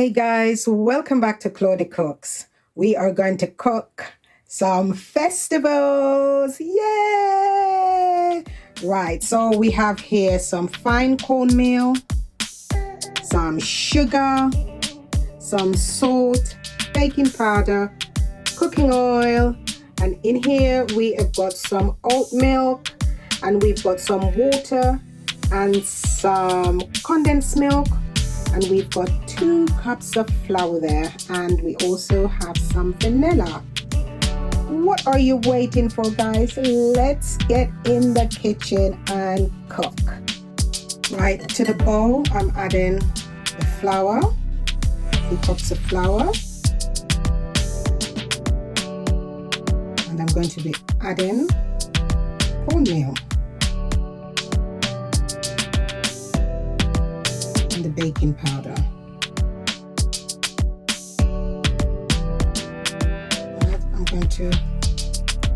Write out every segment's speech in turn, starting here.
Hey guys, welcome back to Claudia Cooks. We are going to cook some festivals. Yay! Right, so we have here some fine cornmeal, some sugar, some salt, baking powder, cooking oil, and in here we have got some oat milk, and we've got some water and some condensed milk, and we've got 2 cups of flour there, and we also have some vanilla. What are you waiting for, guys? Let's get in the kitchen and cook. Right, to the bowl I'm adding the flour, 2 cups of flour, and I'm going to be adding cornmeal and the baking powder. I'm going to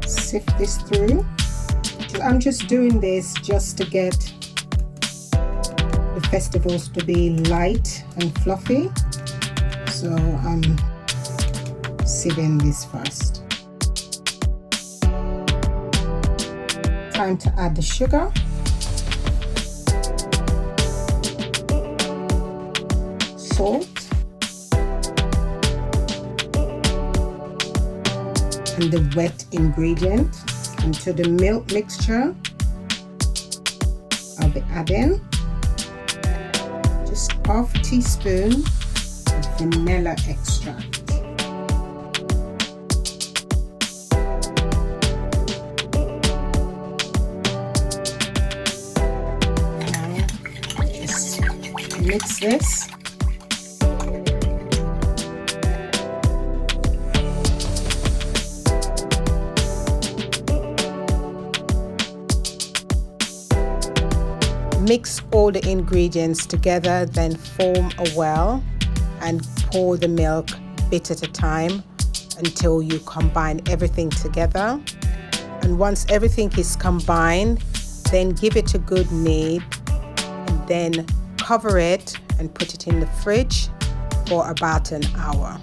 sift this through. I'm just doing this just to get the festivals to be light and fluffy. So I'm sieving this first. Time to add the sugar. Salt. And the wet ingredient. And to the milk mixture, I'll be adding just half a teaspoon of vanilla extract. Just mix this. Mix all the ingredients together, then form a well and pour the milk bit at a time until you combine everything together. And once everything is combined, then give it a good knead and then cover it and put it in the fridge for about an hour.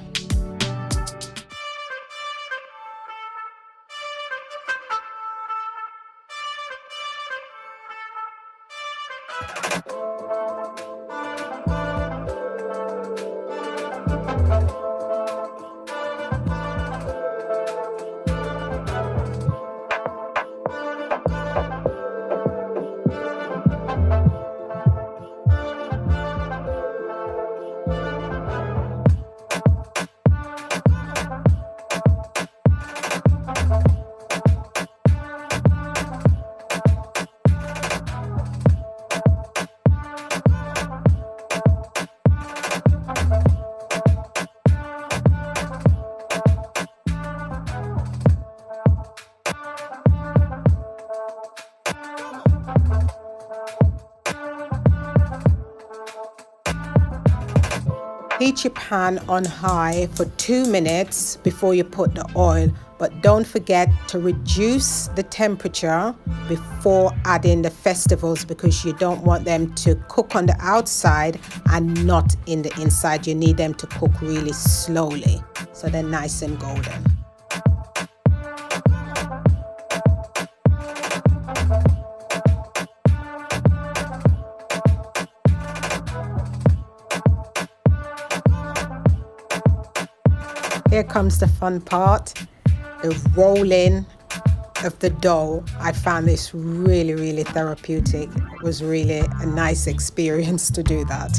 Heat your pan on high for 2 minutes before you put the oil, but don't forget to reduce the temperature before adding the festivals because you don't want them to cook on the outside and not in the inside. You need them to cook really slowly so they're nice and golden. Here comes the fun part, the rolling of the dough. I found this really therapeutic. It was really a nice experience to do that.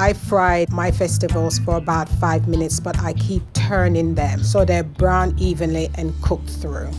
I fried my festivals for about 5 minutes, but I keep turning them so they're brown evenly and cooked through.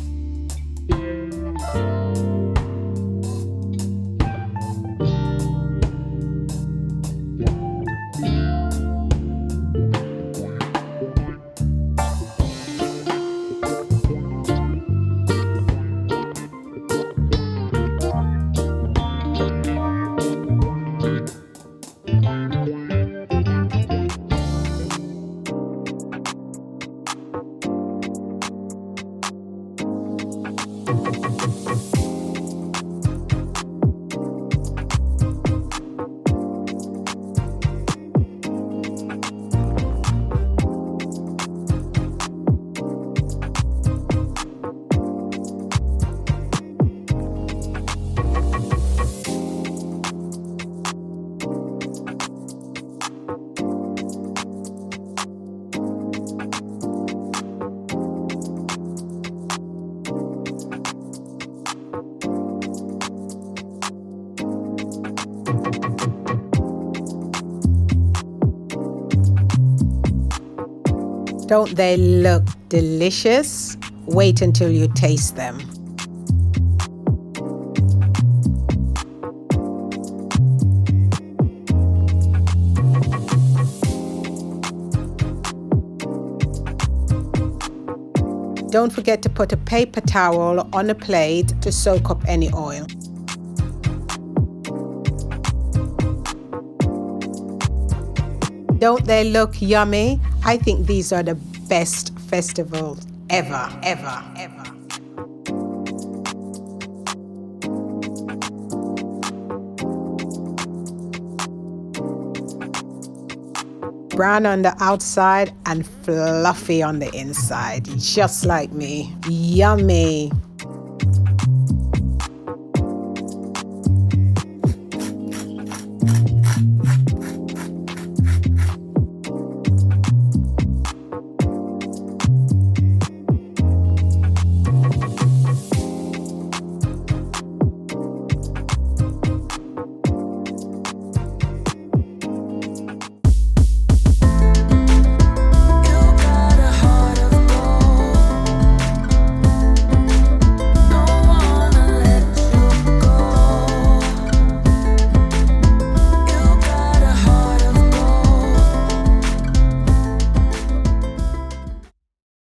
Don't they look delicious? Wait until you taste them. Don't forget to put a paper towel on a plate to soak up any oil. Don't they look yummy? I think these are the best festivals ever. Brown on the outside and fluffy on the inside, just like me. Yummy.